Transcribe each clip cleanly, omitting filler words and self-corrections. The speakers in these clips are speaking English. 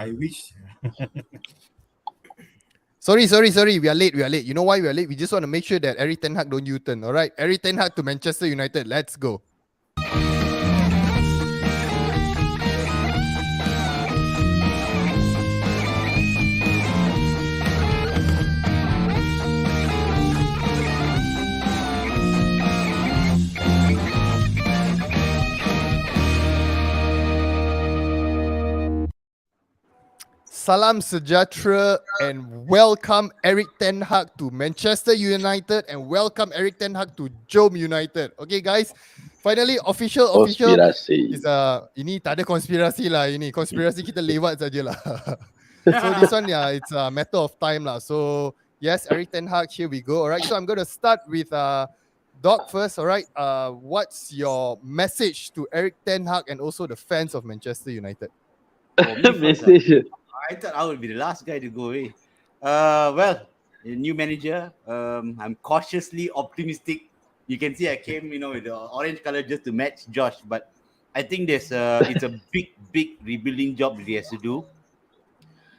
I wish. Sorry. We are late. You know why we are late? We just want to make sure that Erik Ten Hag don't U-turn. All right, Erik Ten Hag to Manchester United. Let's go. Salam sejahtera and welcome Erik Ten Hag to Manchester United and welcome Erik Ten Hag to JomUnited. Okay guys, finally official Konspirasi. is ini tak ada konspirasi lah, ini konspirasi kita lewat sajalah. So this one it's a matter of time lah. So yes, Erik Ten Hag, here we go. Alright, so I'm going to start with Doc first. Alright, what's your message to Erik Ten Hag and also the fans of Manchester United? Message. I thought I would be the last guy to go away. Well, a new manager. I'm cautiously optimistic. You can see I came, with the orange color just to match Josh. But I think it's a big rebuilding job that he has to do.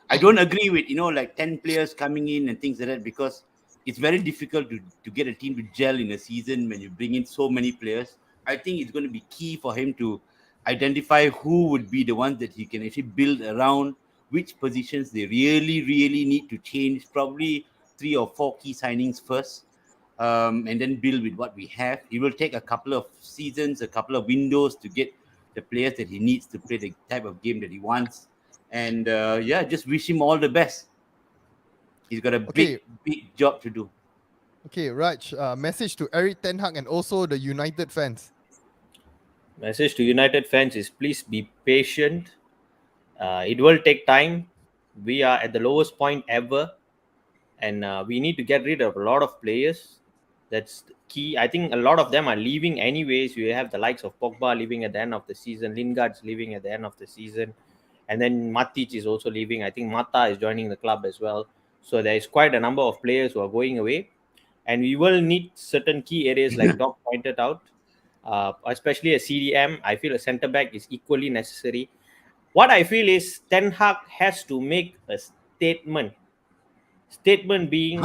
I don't agree with 10 players coming in and things like that, because it's very difficult to get a team to gel in a season when you bring in so many players. I think it's going to be key for him to identify who would be the ones that he can actually build around, which positions they really need to change, probably 3 or 4 key signings first, and then build with what we have. It will take a couple of seasons, a couple of windows to get the players that he needs to play the type of game that he wants. And just wish him all the best. He's got a big job to do. Okay, Raj, message to Erik Ten Hag and also the United fans. Message to United fans is please be patient. It will take time. We are at the lowest point ever, and we need to get rid of a lot of players. That's key. I think a lot of them are leaving anyways. We have the likes of Pogba leaving at the end of the season, Lingard's leaving at the end of the season, and then Matic is also leaving. I think Mata is joining the club as well. So there is quite a number of players who are going away, and we will need certain key areas like Doc pointed out, especially a CDM. I feel a centre back is equally necessary. What I feel is Ten Hag has to make a statement. Statement being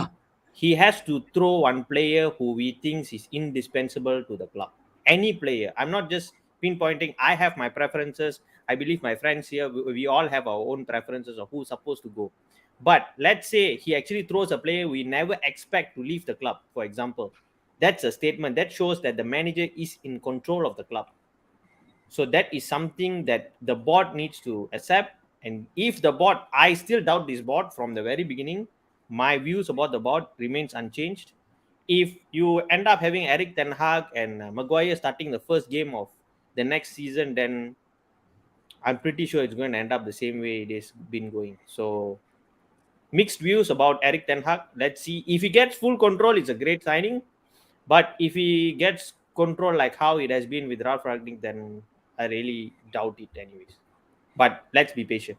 he has to throw one player who we think is indispensable to the club. Any player. I'm not just pinpointing. I have my preferences. I believe my friends here, we all have our own preferences of who's supposed to go. But let's say he actually throws a player we never expect to leave the club, for example. That's a statement. That shows that the manager is in control of the club. So that is something that the board needs to accept. And if the board, I still doubt this board from the very beginning. My views about the board remains unchanged. If you end up having Erik Ten Hag and Maguire starting the first game of the next season, then I'm pretty sure it's going to end up the same way it has been going. So mixed views about Erik Ten Hag. Let's see. If he gets full control, it's a great signing. But if he gets control like how it has been with Ralph Rangnick, then I really doubt it anyways. But let's be patient.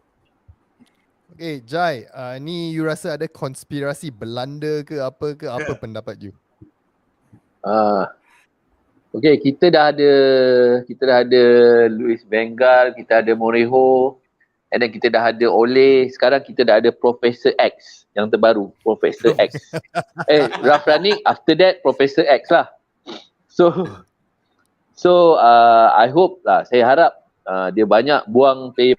Okay, Jai, ni you rasa ada konspirasi Belanda ke apa ke? Apa pendapat you? Okay, kita dah ada Luis Van Gaal, kita ada Mourinho, and then kita dah ada Ole. Sekarang kita dah ada Professor X yang terbaru, Professor X. Ralph Rangnick, after that Professor X lah. So I hope lah, saya harap dia banyak buang player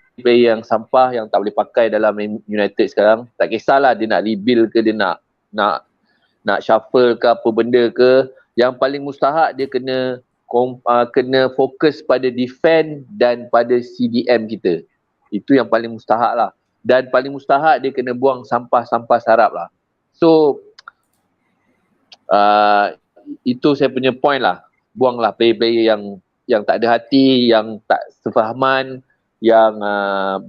yang sampah yang tak boleh pakai dalam United sekarang. Tak kisahlah dia nak rebuild ke, dia nak shuffle ke apa benda ke. Yang paling mustahak dia kena fokus pada defend dan pada CDM kita. Itu yang paling mustahak lah. Dan paling mustahak dia kena buang sampah-sampah sarap lah. So itu saya punya point lah. Buanglah player-player yang tak ada hati, yang tak sefahaman, yang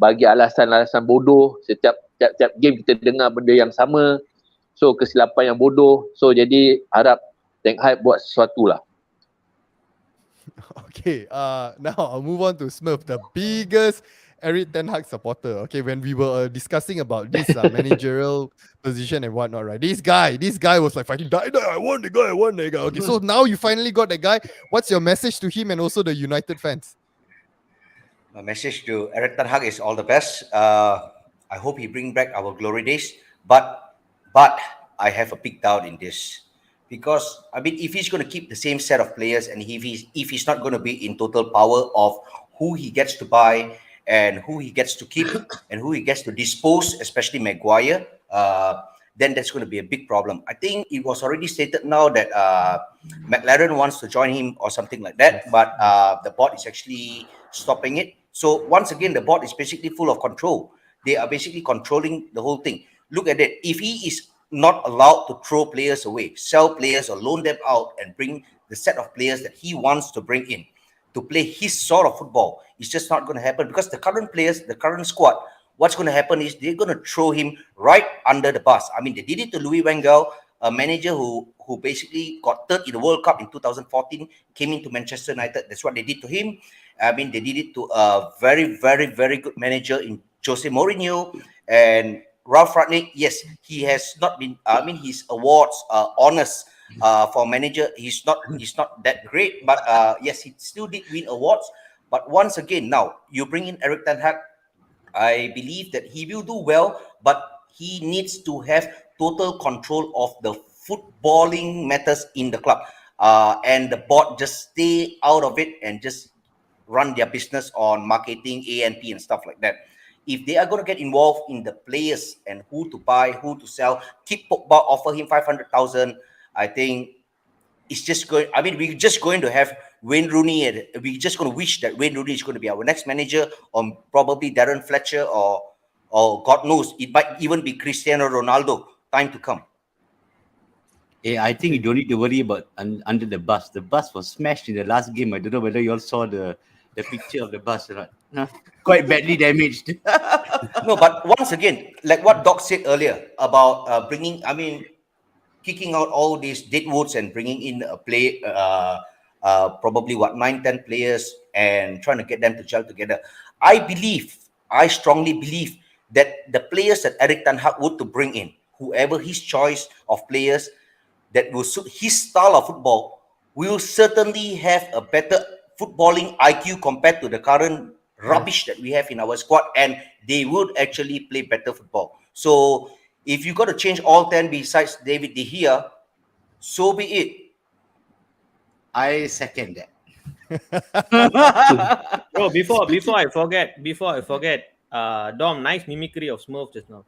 bagi alasan-alasan bodoh. Setiap game kita dengar benda yang sama. So kesilapan yang bodoh. So jadi harap Ten Hag buat sesuatu lah. Okay, now I'll move on to Smurf, the biggest Erik Ten Hag supporter. Okay, when we were discussing about this managerial position and whatnot, right? This guy was like fighting, die, I want the guy. Okay, so now you finally got that guy. What's your message to him and also the United fans? My message to Erik Ten Hag is all the best. I hope he bring back our glory days. But I have a big doubt in this, because I mean, if he's going to keep the same set of players, and if he's not going to be in total power of who he gets to buy and who he gets to keep and who he gets to dispose, especially Maguire, then that's going to be a big problem. I think it was already stated now that McLaren wants to join him or something like that, but the board is actually stopping it. So once again, the board is basically full of control. They are basically controlling the whole thing. Look at it. If he is not allowed to throw players away, sell players, or loan them out and bring the set of players that he wants to bring in to play his sort of football, it's just not going to happen, because the current players, the current squad, what's going to happen is they're going to throw him right under the bus. I mean, they did it to Louis van Gaal, a manager who basically got third in the World Cup in 2014, came into Manchester United. That's what they did to him. I mean, they did it to a very, very, very good manager in Jose Mourinho. And Ralph Rangnick, yes, he has not been, I mean, his awards are honest for manager. He's not that great, but yes, he still did win awards. But once again, now you bring in Erik ten Hag, I believe that he will do well, but he needs to have total control of the footballing matters in the club, and the board just stay out of it and just run their business on marketing, A&P, and stuff like that. If they are going to get involved in the players and who to buy, who to sell, keep Pogba, offer him 500,000, I think it's just going. I mean, we're just going to have Wayne Rooney, and we're just going to wish that Wayne Rooney is going to be our next manager, or probably Darren Fletcher, or God knows, it might even be Cristiano Ronaldo. Time to come. Yeah, I think you don't need to worry about under the bus. The bus was smashed in the last game. I don't know whether you all saw the picture of the bus or not. Huh? Quite badly damaged. No, but once again, like what Doc said earlier about bringing, I mean, kicking out all these deadwoods and bringing in a play, probably 9-10 players, and trying to get them to gel together. I strongly believe that the players that Erik ten Hag would to bring in, whoever his choice of players that will suit his style of football, will certainly have a better footballing IQ compared to the current rubbish that we have in our squad, and they would actually play better football. So if you got to change all 10 besides David De Gea, so be it. I second that. Bro, before I forget, Dom, nice mimicry of Smurf just now.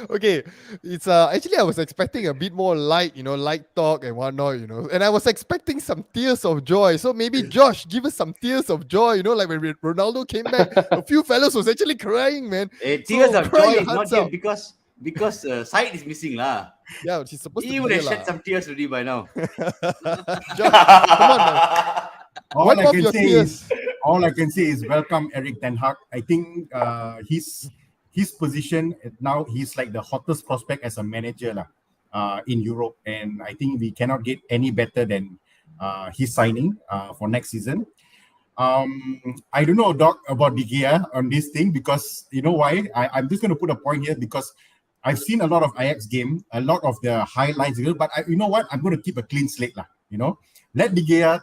Okay, it's actually I was expecting a bit more light, light talk and whatnot, and I was expecting some tears of joy. So maybe Josh, give us some tears of joy, like when Ronaldo came back, a few fellows was actually crying, man. Tears of cry joy your is not hearts here out. because Syed is missing lah. Yeah, she's supposed He to would be have here shed some tears already by now. Josh, come on, man. Wipe off your tears. All I can say is welcome Erik ten Hag. I think his position now, he's like the hottest prospect as a manager in Europe, and I think we cannot get any better than his signing for next season. I don't know, Doc, about De Gea on this thing, because you know why? I'm just going to put a point here, because I've seen a lot of Ajax game, a lot of the highlights, but you know what? I'm going to keep a clean slate, Let De Gea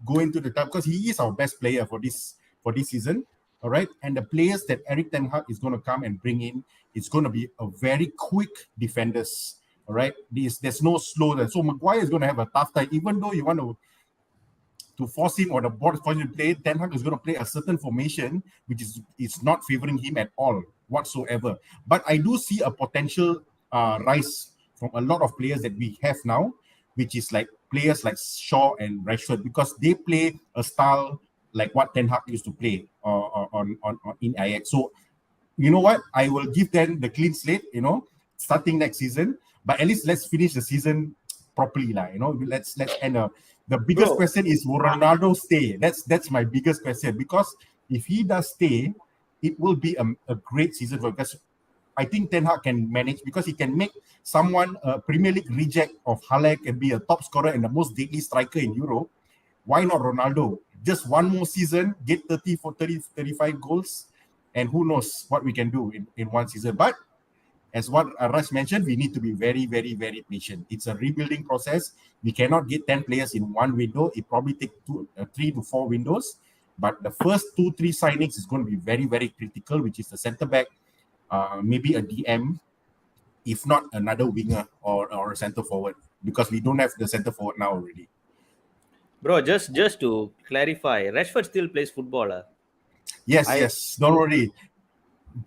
go into the top, because he is our best player for this season. All right, and the players that Erik ten Hag is going to come and bring in, it's going to be a very quick defenders. All right, there's no slow. So Maguire is going to have a tough time, even though you want to force him, or the board force him to play. Ten Hag is going to play a certain formation, which is not favoring him at all whatsoever. But I do see a potential rise from a lot of players that we have now, which is like players like Shaw and Rashford, because they play a style like what Ten Hag used to play on in Ajax. So you know what? I will give them the clean slate, starting next season. But at least let's finish the season properly, Let's end. The biggest question is, will Ronaldo stay? That's my biggest question, because if he does stay, it will be a great season for, because I think Ten Hag can manage, because he can make someone a Premier League reject of Halek and be a top scorer and the most deadly striker in Europe. Why not Ronaldo? Just one more season, get 35 goals, and who knows what we can do in one season. But as what Raj mentioned, we need to be very, very, very patient. It's a rebuilding process. We cannot get 10 players in one window. It probably takes 3 to 4 windows. But the first 2-3 signings is going to be very, very critical, which is the centre back, maybe a DM, if not another winger or a centre forward, because we don't have the centre forward now already. Bro, just to clarify, Rashford still plays football. Yes, don't worry.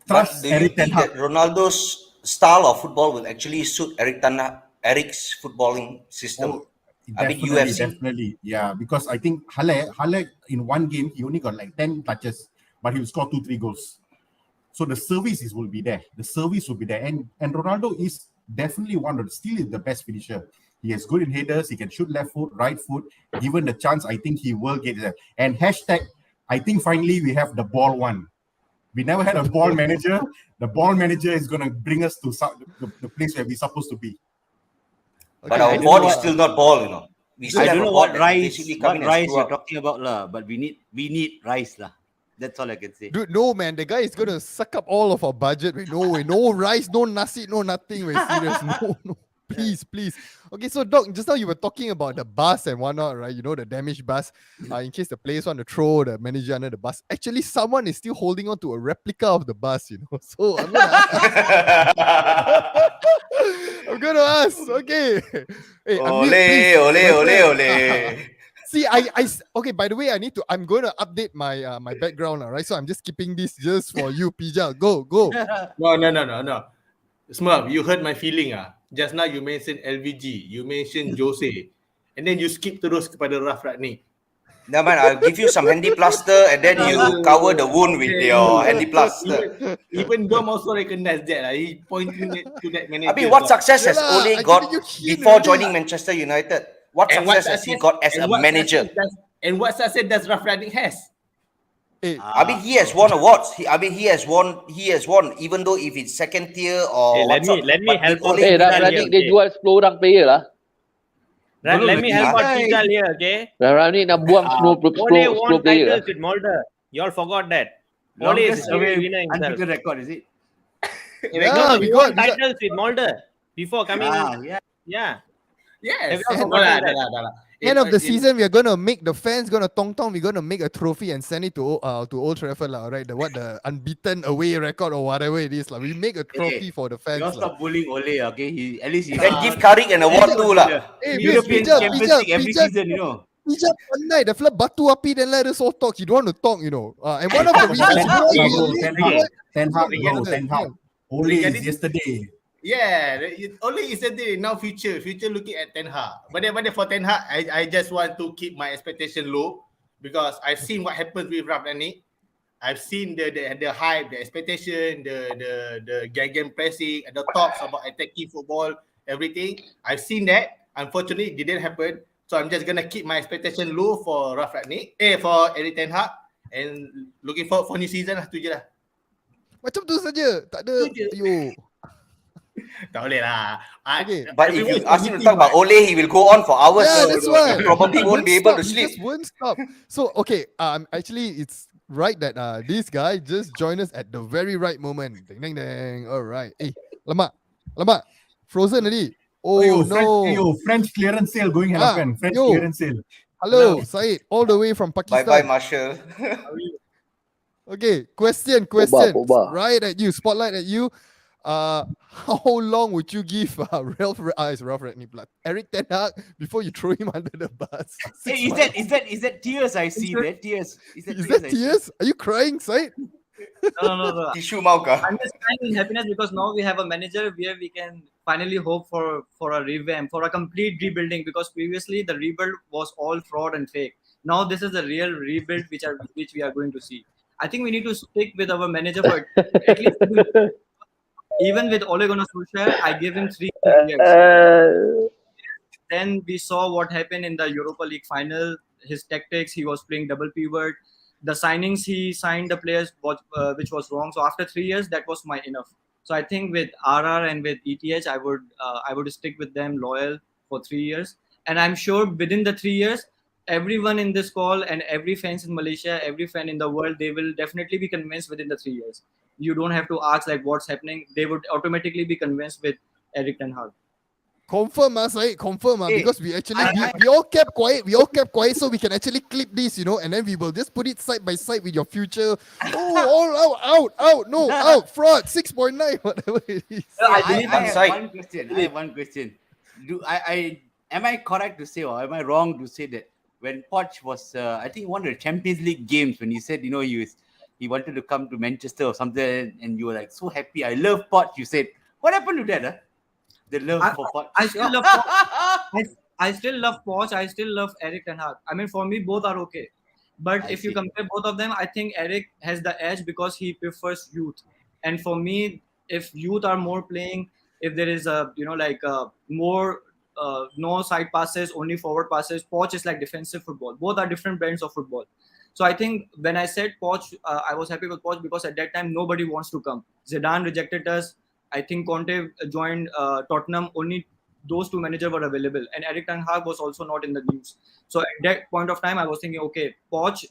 But Trust do you Erik Ten think Hag. that Ronaldo's style of football will actually suit Eric's footballing system? Oh, I mean, you have seen. definitely. Yeah, because I think Halle in one game, he only got like 10 touches, but he will score 2-3 goals. So the service will be there. The service will be there. And Ronaldo is definitely still the best finisher. He is good in headers. He can shoot left foot, right foot. Given the chance, I think he will get there. And hashtag, I think finally we have the ball one. We never had a ball manager. The ball manager is going to bring us to the place where we're supposed to be. But I our don't ball know is what- still not ball, you know. We still I have don't a know ball what that rice, basically come in and rice screw you're up. talking about, lah. But we need rice, lah. That's all I can say. Dude, no man, the guy is gonna suck up all of our budget. We no way, no rice, no nasi, no nothing. We're serious. No. Please. Okay, so Doc, just now you were talking about the bus and whatnot, right? You know, the damaged bus. In case the players want to throw the manager under the bus. Actually, someone is still holding on to a replica of the bus, you know. So I'm gonna ask. Okay. Hey, Ole, unmute, please, ole, my ole, friend. ole. See, okay. By the way, I'm going to update my my background, right? So I'm just skipping this just for you, Pija. Go. No. Smurf, you hurt my feeling. Just now you mentioned LVG, you mentioned Jose, and then you skip terus kepada Raf Ragnik. No man, I'll give you some handy plaster and then you cover the wound with your handy plaster. Even Dom also recognize that. He pointing to that manager. I mean, what success has Yeah lah, Ole I got giving you hint before already. joining Manchester United? What success has he got as a manager? And what success does Raf Ragnik has? Hey, I mean, he has won awards. He has won. Even though if it's second tier or Hey, let what's me but help Ole- out. Ragnik dia jual 10 orang player lah. Let me help out Hey. Pijal here, okay? Ragnik nak buang 10 Ole won player lah. titles with Mulder. You all forgot that. Ole Longest is a away winner himself. unbeaten record, is it? yeah, He we won got titles with Mulder before coming. Yeah. Yeah. Yes. Have you all forgotten that? Dah lah. end of the season. We're gonna make the fans gonna tong. We're gonna make a trophy and send it to Old Trafford, lah. Right, the unbeaten away record or whatever it is, like. We make a trophy for the You fans, all lah. stop bullying Ole, okay? At least he Then give Carrick an award too lah. Hey, European Pijal, Champions League every season, you know. Pijal one night, the fella batu api, then let us all talk. He don't want to talk, you know. And one of the reasons why Ten Hag. Ole is yesterday. Yeah, only yesterday. Now future looking at Ten Hag. But then for Ten Hag, I just want to keep my expectation low because I've seen what happens with Raf Ragnik. I've seen the hype, the expectation, the gegen pressing, the talks about attacking football, everything. I've seen that. Unfortunately, it didn't happen. So I'm just gonna keep my expectation low for Raf Ragnik, for Erik Ten Hag, and looking forward for new season lah. Tu je lah. macam tu saja. Tak ada. Yo. Tak boleh lah. Okay. But if you ask him to talk about Ole, he will go on for hours. Yeah, that's why. He probably won't be able to He sleep. just won't stop. So okay, actually it's right that this guy just joined us at the very right moment. Ding ding ding. All right. Lemak. Frozen already. Oh no. French clearance sale going to happen. French yo. clearance sale. Hello, Said, all the way from Pakistan. Bye bye, Marshall. Okay, question. Boba. Right at you, spotlight at you. How long would you give Ralph Ragnick, Erik Ten Hag before you throw him under the bus? Hey, is that tears I see there? Tears. Is that tears? Are you crying, Said? No. Tissue Mauka. I'm just crying in happiness because now we have a manager where we can finally hope for a revamp, for a complete rebuilding. Because previously the rebuild was all fraud and fake. Now this is the real rebuild which we are going to see. I think we need to stick with our manager for at least. Even with Ole Gunnar Solskjaer, I gave him 3 years. Then we saw what happened in the Europa League final. His tactics, he was playing double pivot. The signings he signed the players, which was wrong. So after 3 years, that was my enough. So I think with RR and with ETH, I would stick with them loyal for 3 years. And I'm sure within the 3 years, everyone in this call and every fans in Malaysia, every fan in the world, they will definitely be convinced within the 3 years. You don't have to ask like what's happening. They would automatically be convinced with Erik Ten Hag. Confirm, Said, confirm, Hey, because we actually we all kept quiet. We all kept quiet, so we can actually clip this, and then we will just put it side by side with your future. Oh, all out, no, out, fraud, 6.9, whatever it is. I I believe have Side. one question. I have one question. Am I correct to say, or am I wrong to say that when Poch was, I think one of the Champions League games, when he said, he wanted to come to Manchester or something, and you were like so happy. I love Poch. You said, what happened to that? Huh? The love for Poch. I still love Poch. I still love Poch. I still love Erik Ten Hag. I mean, for me, both are okay. But I if you see. compare both of them, I think Erik has the edge because he prefers youth. And for me, if youth are more playing, if there is more no side passes, only forward passes, Poch is like defensive football. Both are different brands of football. So I think when I said Poch, I was happy with Poch because at that time nobody wants to come. Zidane rejected us. I think Conte joined Tottenham. Only those two managers were available, and Erik Ten Hag was also not in the news. So at that point of time, I was thinking, okay, Poch,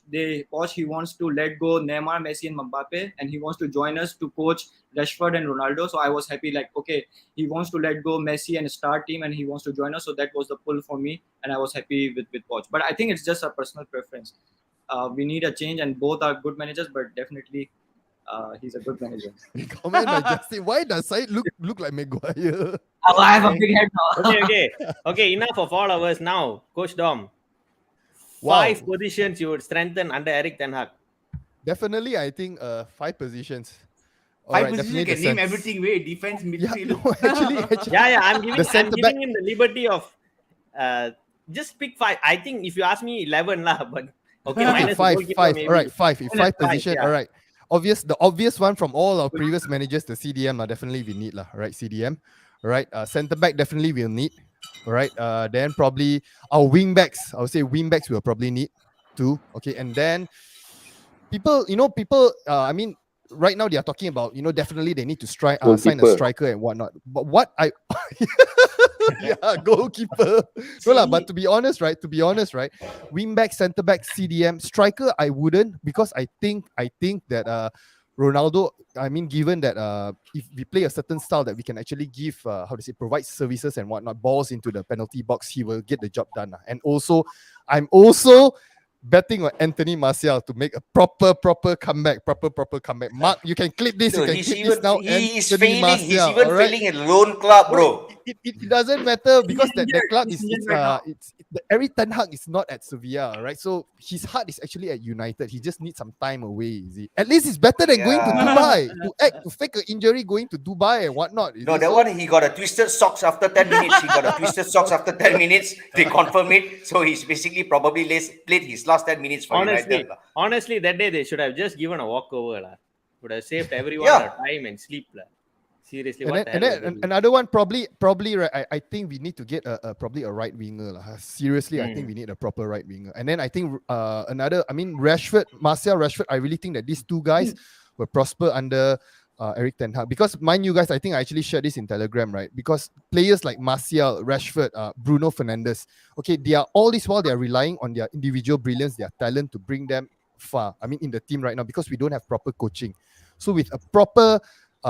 he wants to let go Neymar, Messi, and Mbappe, and he wants to join us to coach Rashford and Ronaldo. So I was happy, like, okay, he wants to let go Messi and start team, and he wants to join us. So that was the pull for me, and I was happy with Poch. But I think it's just a personal preference. We need a change, and both are good managers, but definitely he's a good manager. Comment by Justin. Why does Said look like Maguire? Oh, I have a big head now. Okay. Enough of all of us now, Coach Dom. Wow. 5 positions you would strengthen under Erik Ten Hag. Definitely, I think 5 positions. Five Alright, positions, you definitely can the name sense. everything way. Defense, Yeah, midfield. no, actually, Yeah. I'm giving centre-back- him the liberty of just pick 5. I think if you ask me 11 lah, but okay, Okay, minus the 5. goalkeeper All maybe. right, 5. If 5 Five, position, yeah. all right. The obvious one from all our previous managers, the CDM, definitely we need, right? CDM, right? Centre back definitely we'll need, all right? Then probably our wing backs. I would say wing backs we'll probably need too. Okay, and then people. I mean, right now they are talking about, definitely they need to sign a Goalkeeper. striker and whatnot. But what I yeah, goalkeeper. No lah, but to be honest, right? Wing back, centre back, CDM, striker, I wouldn't, because I think that Ronaldo, I mean, given that if we play a certain style that we can actually give provide services and whatnot, balls into the penalty box, he will get the job done. And also, I'm also betting on Anthony Martial to make a proper comeback. Mark, you can clip this. No, You can clip this now. he is Anthony failing. He's Martial, even all right? failing at lone club, bro. It doesn't matter because that club is He's injured right now. Erik Ten Hag is not at Sevilla, right? So his heart is actually at United. He just needs some time away. Is it? At least it's better than going to Dubai to fake an injury, going to Dubai and whatnot. No, that one he got a twisted socks after 10 minutes. They confirm it. So he's basically probably played his last 10 minutes for United. Honestly, that day they should have just given a walkover lah. Would have saved everyone Yeah. time and sleep lah. Seriously, And what then, the hell? and then another one probably right. I think we need to get probably a right winger lah. Seriously, I think we need a proper right winger. And then I think Martial Rashford. I really think that these two guys will prosper under Erik Ten Hag, because mind you guys, I think I actually shared this in Telegram, right? Because players like Martial, Rashford, Bruno Fernandes, okay, they are all this while they are relying on their individual brilliance, their talent to bring them far. I mean, in the team right now, because we don't have proper coaching. So with a proper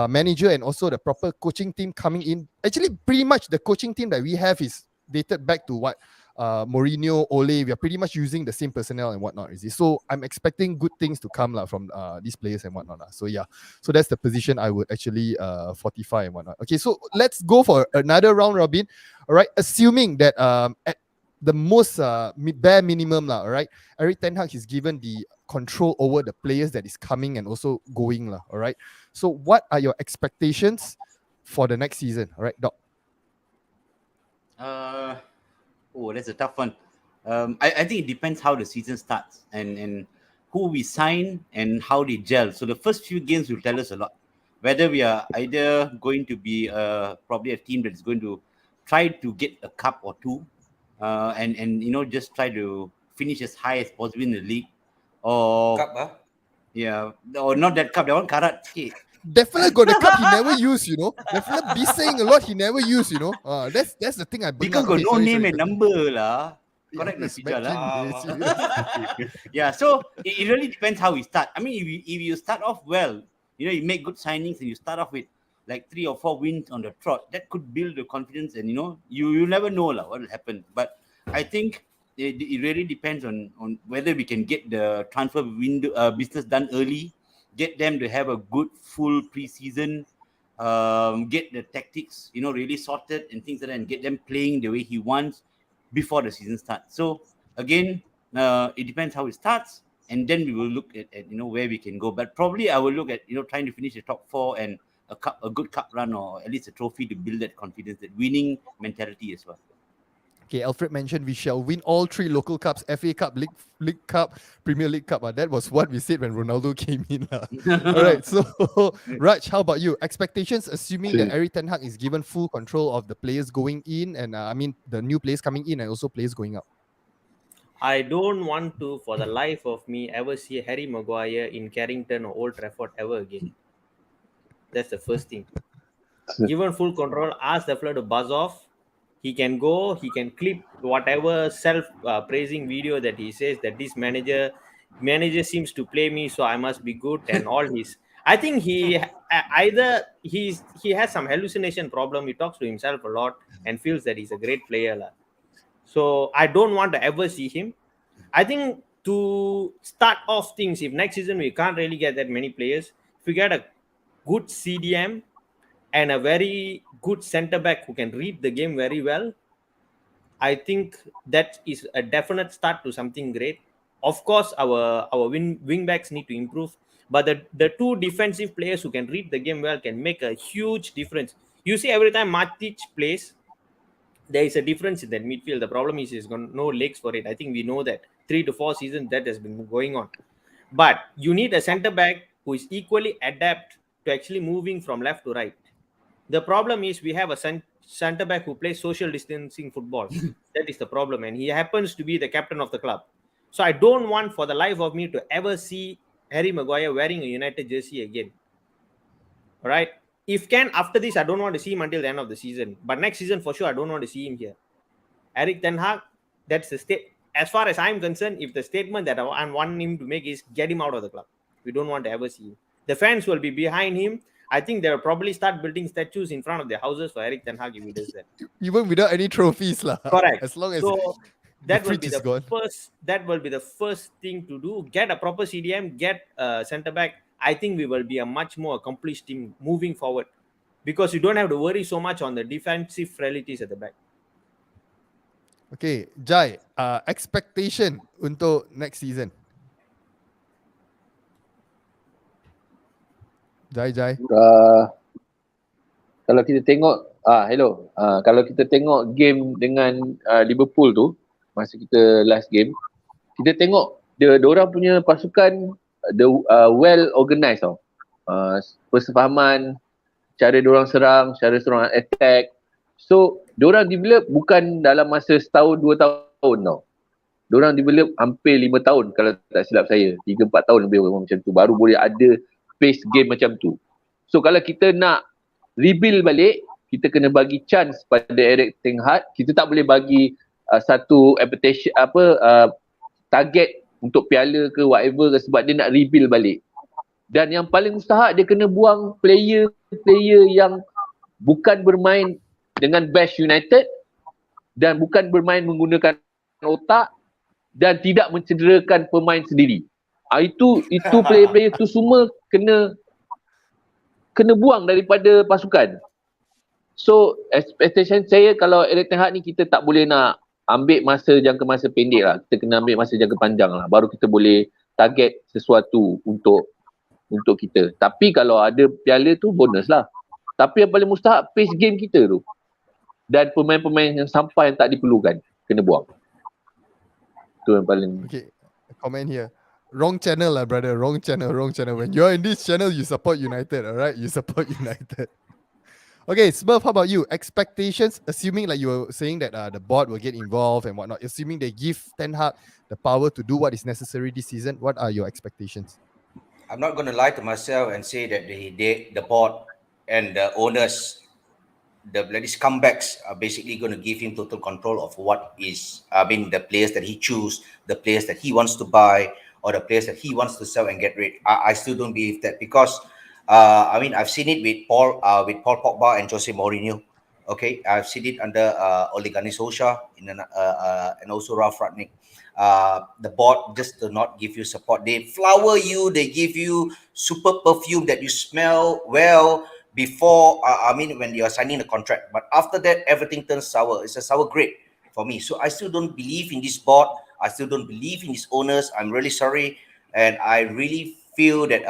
manager and also the proper coaching team coming in, actually pretty much the coaching team that we have is dated back to what Mourinho, Ole. We are pretty much using the same personnel and whatnot. Is it? So I'm expecting good things to come from these players and whatnot. So yeah, so that's the position I would actually fortify and whatnot. Okay, so let's go for another round robin. All right, assuming that at the most bare minimum all right, Erik Ten Hag is given the control over the players that is coming and also going all right. So what are your expectations for the next season? All right, Doc. That's a tough one. I think it depends how the season starts and who we sign and how they gel. So the first few games will tell us a lot. Whether we are either going to be probably a team that is going to try to get a cup or two, and just try to finish as high as possible in the league, or Cup, yeah, or not that cup, that one karat. Okay. Definitely got the cup he never used, Definitely be saying a lot he never used, That's the thing I bring Because up. got no name and number lah. Yeah, Correct, let's Nafija lah. imagine. Yeah, so it really depends how we start. I mean, if you start off well, you make good signings and you start off with like 3 or 4 wins on the trot, that could build the confidence, and you never know what will happen. But I think it really depends on whether we can get the transfer window business done early, get them to have a good full preseason, get the tactics really sorted and things like that, and get them playing the way he wants before the season starts. So again, it depends how it starts, and then we will look at where we can go. But probably I will look at trying to finish the top 4 and a good cup run, or at least a trophy to build that confidence, that winning mentality as well. Okay, Alfred mentioned we shall win all 3 local cups: FA Cup, League Cup, Premier League Cup. That was what we said when Ronaldo came in. All right, so Raj, how about you? Expectations, assuming that Erik ten Hag is given full control of the players going in, and the new players coming in, and also players going out. I don't want to, for the life of me, ever see Harry Maguire in Carrington or Old Trafford ever again. That's the first thing. Given full control, ask the fella to buzz off. He can go, he can clip whatever self-praising video that he says that this manager seems to play me, so I must be good, and all his. I think he has some hallucination problem. He talks to himself a lot and feels that he's a great player. So I don't want to ever see him. I think to start off things, if next season we can't really get that many players, if we get a good CDM and a very good centre back who can read the game very well, I think that is a definite start to something great. Of course, our wing backs need to improve, but the 2 defensive players who can read the game well can make a huge difference. You see, every time Matic plays, there is a difference in that midfield. The problem is he's got no legs for it. I think we know that 3 to 4 seasons that has been going on. But you need a centre back who is equally adept to actually moving from left to right. The problem is we have a centre back who plays social distancing football. That is the problem, and he happens to be the captain of the club. So I don't want, for the life of me, to ever see Harry Maguire wearing a United jersey again. All right. If can, after this, I don't want to see him until the end of the season. But next season, for sure, I don't want to see him here. Erik ten Hag, that's the state. As far as I'm concerned, if the statement that I want him to make is get him out of the club, we don't want to ever see him. The fans will be behind him. I think they'll probably start building statues in front of their houses for Erik ten Hag if he does that. Even without any trophies, lah. Correct. As long as that will be the first thing to do. Get a proper CDM, get a centre back. I think we will be a much more accomplished team moving forward, because you don't have to worry so much on the defensive frailties at the back. Okay, Jai, expectation untuk next season. Jai. Kalau kita tengok kalau kita tengok game dengan Liverpool tu, masa kita last game, kita tengok diorang punya pasukan well organised tau. Persefahaman, cara diorang serang, cara diorang attack. So diorang develop bukan dalam masa setahun 2 tahun tau. Diorang develop hampir 5 tahun kalau tak silap saya. 3-4 tahun lebih macam tu, baru boleh ada pace game macam tu. So kalau kita nak rebuild balik, kita kena bagi chance pada Erik ten Hag. Kita tak boleh bagi satu expectation target untuk piala ke whatever ke, sebab dia nak rebuild balik. Dan yang paling mustahak, dia kena buang player yang bukan bermain dengan best United dan bukan bermain menggunakan otak dan tidak mencederakan pemain sendiri. Itu player-player tu semua kena buang daripada pasukan. So expectation saya, kalau Erik ten Hag ni, kita tak boleh nak ambil jangka masa pendek lah. Kita kena ambil masa jangka panjang lah. Baru kita boleh target sesuatu untuk kita. Tapi kalau ada piala tu bonus lah. Tapi yang paling mustahak, pace game kita tu. Dan pemain-pemain yang sampah yang tak diperlukan kena buang. Tu yang paling. Okay, comment here. Wrong channel lah, brother. Wrong channel. When you're in this channel, you support United, alright? You support United. Okay, Smurf, how about you? Expectations, assuming like you were saying that the board will get involved and whatnot, assuming they give Ten Hag the power to do what is necessary this season, what are your expectations? I'm not going to lie to myself and say that the board and the owners, the bloody scumbags, are basically going to give him total control of the players that he chooses, the players that he wants to buy, or the players that he wants to sell and get rid. I still don't believe that, because I mean, I've seen it with Paul Pogba and Jose Mourinho. Okay, I've seen it under Ole Gunnar Solskjaer and also Ralf Rangnick. The board just do not give you support. They flower you. They give you super perfume that you smell well before. I mean, when you are signing the contract. But after that, everything turns sour. It's a sour grape for me. So I still don't believe in this board. I still don't believe in these owners. I'm really sorry, and I really feel that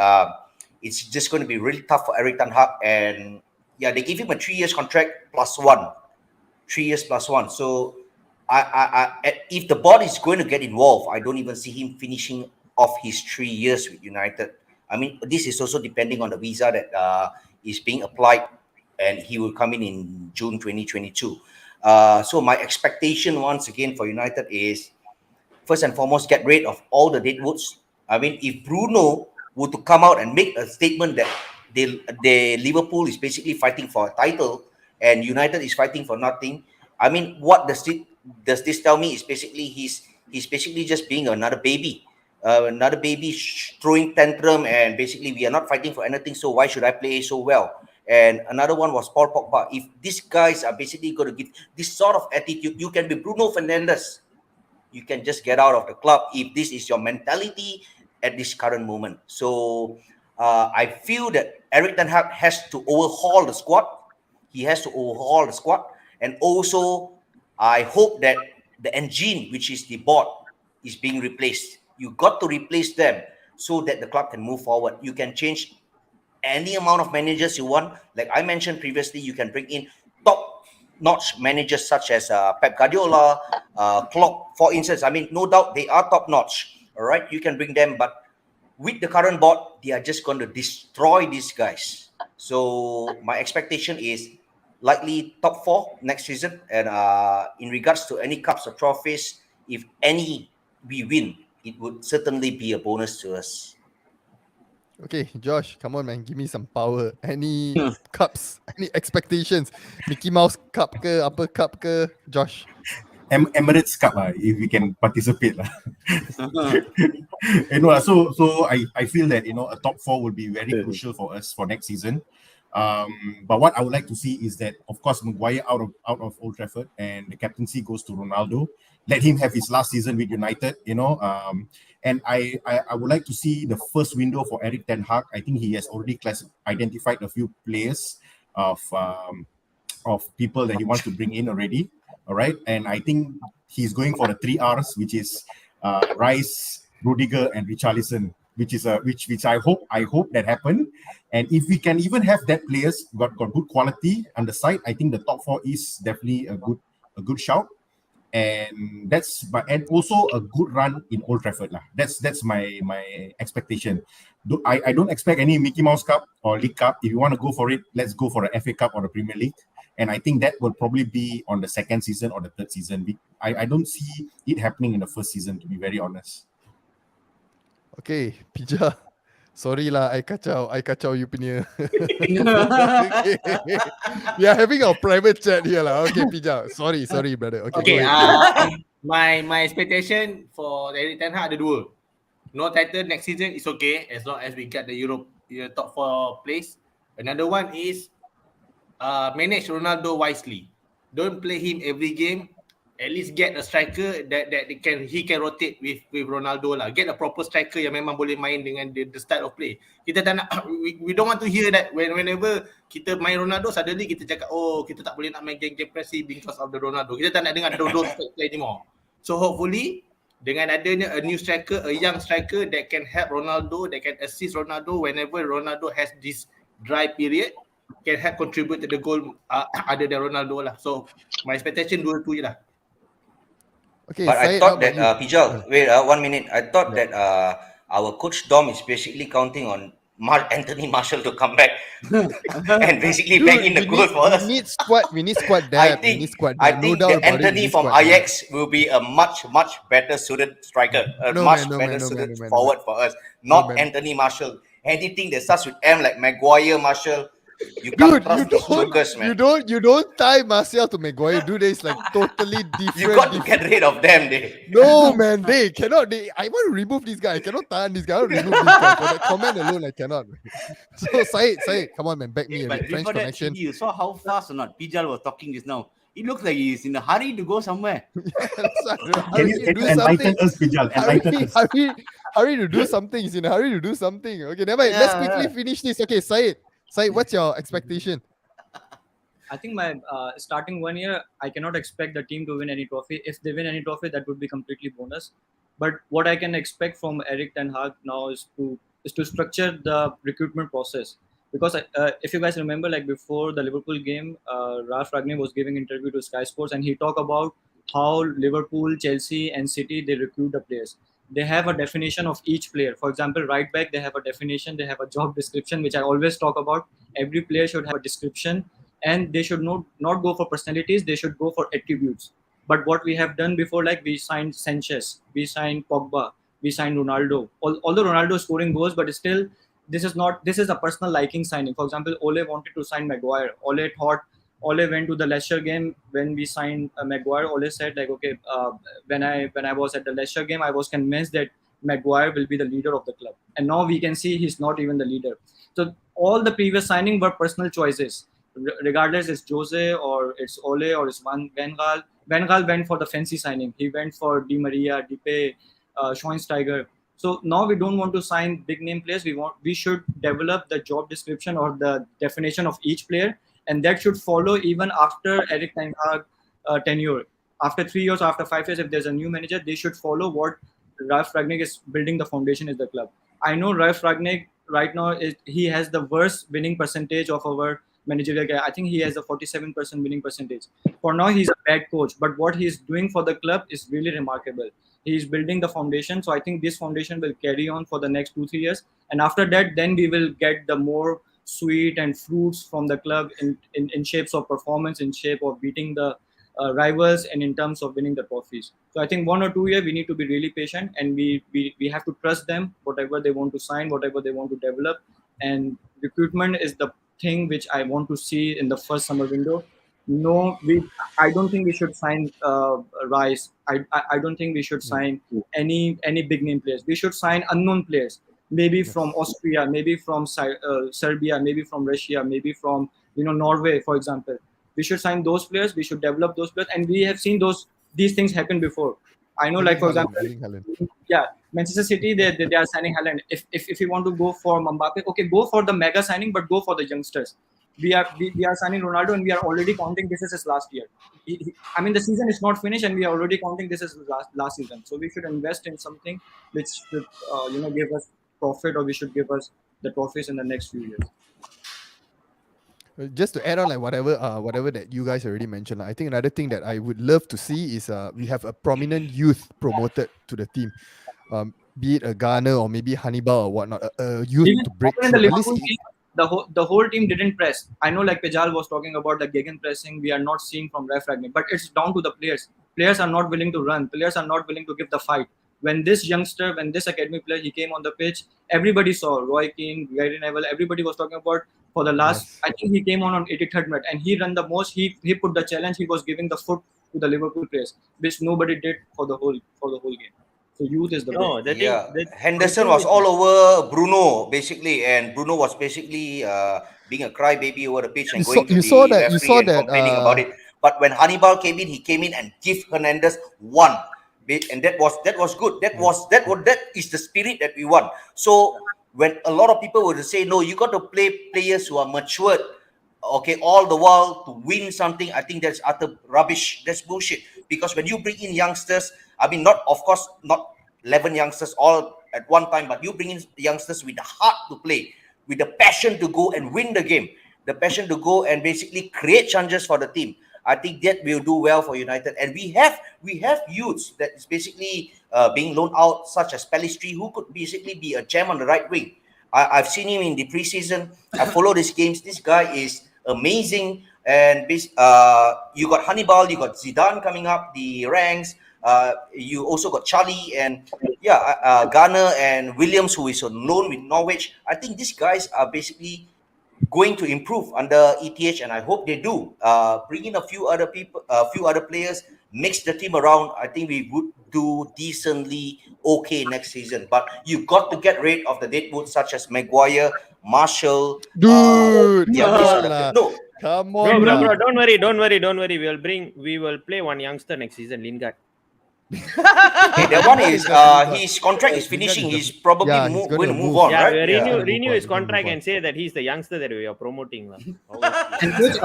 it's just going to be really tough for Erik ten Hag. And yeah, they give him a 3 years contract plus one, 3 years plus one. So if the board is going to get involved, I don't even see him finishing off his 3 years with United. I mean, this is also depending on the visa that is being applied, and he will come in June 2022. So my expectation once again for United is, first and foremost, get rid of all the deadwoods. I mean, if Bruno were to come out and make a statement that they Liverpool is basically fighting for a title and United is fighting for nothing, I mean, what does this tell me? Is basically he's basically just being another baby, throwing tantrum, and basically we are not fighting for anything. So why should I play so well? And another one was Paul Pogba. If these guys are basically going to give this sort of attitude, you can be Bruno Fernandes. You can just get out of the club if this is your mentality at this current moment. So I feel that Erik ten Hag has to overhaul the squad. He has to overhaul the squad. And also, I hope that the engine, which is the board, is being replaced. You got to replace them so that the club can move forward. You can change any amount of managers you want. Like I mentioned previously, you can bring in top-notch managers such as Pep Guardiola, Klopp, for instance. I mean, no doubt they are top-notch. All right, you can bring them, but with the current board, they are just going to destroy these guys. So my expectation is likely top 4 next season. And in regards to any cups or trophies, if any we win, it would certainly be a bonus to us. Okay, Josh, come on, man. Give me some power. Any cups? Any expectations? Mickey Mouse Cup ke? Apa cup ke? Josh. Emirates Cup if we can participate so I feel that a top 4 would be very crucial for us for next season. But what I would like to see is that, of course, Maguire out of Old Trafford and the captaincy goes to Ronaldo. Let him have his last season with United, and I would like to see the first window for Erik ten Hag. I think he has already identified a few players of people that he wants to bring in already. All right, and I think he's going for the 3 R's, which is Rice, Rudiger, and Richarlison, which I hope that happen. And if we can even have that players got good quality on the side, I think the top 4 is definitely a good shout. And also a good run in Old Trafford lah. That's my expectation. I don't expect any Mickey Mouse Cup or League Cup. If you want to go for it, let's go for the FA Cup or the Premier League. And I think that will probably be on the second season or the third season. I don't see it happening in the first season, to be very honest. Okay, Pija. Sorry lah, I kacau you punya. Okay. We are having a private chat here lah. Okay, Pija. Sorry, brother. Okay. My expectation for Erik ten Hag ada 2. No title next season is okay as long as we get the Europe top 4 place. Another one is manage Ronaldo wisely. Don't play him every game. At least get a striker that he can rotate with Ronaldo lah. Get a proper striker yang memang boleh main dengan the style of play. Kita tak nak, we don't want to hear that whenever kita main Ronaldo, suddenly kita cakap, kita tak boleh nak main game pressing because of the Ronaldo. Kita tak nak dengar those play anymore. So hopefully dengan adanya a new striker, a young striker that can help Ronaldo, that can assist Ronaldo whenever Ronaldo has this dry period, can help contribute to the goal other than Ronaldo lah. So my expectation 2 je lah. Okay, but I thought that Pijal, wait 1 minute. I thought that our coach Dom is basically counting on Anthony Martial to come back and basically bang in the goal for us. We need squad depth. I think that Anthony from Ajax will be a much better suited striker, better suited forward for us. Not Anthony Martial. Anything that starts with M like Maguire, Martial, You can't Dude, trust these jokers, man. you don't tie Martial to Maguire. Dude, it's like totally different. You got to get rid of them, they. No, man, they cannot. I want to remove this guy. I cannot tie this guy. I want to remove this guy. For that comment alone, I cannot. So, Syed, come on, man, back me a But bit. French before that, connection. you saw how fast or not Pijal was talking just now. It looks like he's in a hurry to go somewhere. Can you enlighten us, Pijal? Enlighten us. Hurry to do something. He's in a hurry to do something. Okay, never mind. Let's quickly finish this. Okay, Syed, what's your expectation? I think my starting 1 year, I cannot expect the team to win any trophy. If they win any trophy, that would be completely bonus. But what I can expect from Erik Ten Hag now is to structure the recruitment process. Because if you guys remember, like before the Liverpool game, Ralf Ragnick was giving interview to Sky Sports, and he talked about how Liverpool, Chelsea, and City, they recruit the players. They have a definition of each player. For example, right back, they have a definition, they have a job description, which I always talk about. Every player should have a description, and they should not go for personalities, they should go for attributes. But what we have done before, like we signed Sanchez, we signed Pogba, we signed Ronaldo. Although Ronaldo is scoring goals, but still, this is a personal liking signing. For example, Ole wanted to sign Maguire. Ole went to the Leicester game when we signed Maguire. Ole said like, okay, when I was at the Leicester game, I was convinced that Maguire will be the leader of the club. And now we can see he's not even the leader. So all the previous signing were personal choices. Regardless, it's Jose or it's Ole or it's Van Gaal. Van Gaal went for the fancy signing. He went for Di Maria, Dipe, Schweinsteiger. So now we don't want to sign big name players. We should develop the job description or the definition of each player, and that should follow even after Erik Ten Hag tenure. After 3 years, after 5 years, if there's a new manager, they should follow what Ralf Ragnick is building the foundation is the club. I know Ralf Ragnick right now he has the worst winning percentage of our managerial guy. I think he has a 47% winning percentage. For now, he's a bad coach, but what he's doing for the club is really remarkable. He's building the foundation. So I think this foundation will carry on for the next 2-3 years. And after that, then we will get the more sweet and fruits from the club in shapes of performance, in shape of beating the rivals, and in terms of winning the trophies. So I think 1 or 2 years, we need to be really patient, and we have to trust them, whatever they want to sign, whatever they want to develop. And recruitment is the thing which I want to see in the first summer window. No, I don't think we should sign Rice. I don't think we should sign any big name players. We should sign unknown players, maybe from Austria, maybe from Serbia, maybe from Russia, maybe from Norway, for example. We should sign those players. We should develop those players, and we have seen these things happen before. I know, like for example, Manchester City, they are signing Haaland. If you want to go for Mbappe, okay, go for the mega signing, but go for the youngsters. We are signing Ronaldo, and we are already counting this is his last year. I mean, the season is not finished, and we are already counting this as last season. So we should invest in something which should give us profit, or we should give us the trophies in the next few years. Just to add on, like whatever that you guys already mentioned, I think another thing that I would love to see is we have a prominent youth promoted to the team, be it a Ghana or maybe Hannibal or whatnot, a youth Even to break in the through. At Liverpool least team, the whole team didn't press. I know, like Pejal was talking about the gegen pressing, we are not seeing from Ralf Ragnick, but it's down to the players. Players are not willing to run. Players are not willing to give the fight. When this academy player, he came on the pitch, everybody saw Roy Keane, Gary Neville, everybody was talking about for the last, I think he came on 83rd minute, and he ran the most. He put the challenge. He was giving the foot to the Liverpool players, which nobody did for the whole game. So youth is the way. Henderson was all over Bruno basically, and Bruno was basically being a crybaby over the pitch and going to the referee and complaining about it. But when Hannibal came in, he came in and gave Hernandez one, and that was good. That is the spirit that we want. So when a lot of people would say, no, you got to play players who are matured, okay, all the while to win something, I think that's utter rubbish. That's bullshit. Because when you bring in youngsters, I mean, not 11 youngsters all at one time, but you bring in youngsters with the heart to play, with the passion to go and win the game, the passion to go and basically create chances for the team. I think that will do well for United. And we have youths that is basically being loaned out, such as Pellistri, who could basically be a gem on the right wing. I've seen him in the preseason. I follow his games. This guy is amazing. And you got Hannibal, you got Zidane coming up the ranks. You also got Charlie and Garner and Williams, who is on loan with Norwich. I think these guys are basically going to improve under ETH, and I hope they do. Bring in a few other people, a few other players, mix the team around. I think we would do decently okay next season. But you got to get rid of the deadwood such as Maguire, Marshall. Dude, Yeah, come these on are the lah. no. Come Bro, on, bro, lah. don't worry. We will play one youngster next season, Lingard. Hey, that one is his contract is Lingard finishing. is He's probably yeah, he's going gonna to move move. on, Yeah, right? we Yeah. renew his He's gonna move contract on. and say that he's the youngster that we are promoting. lah. And coach,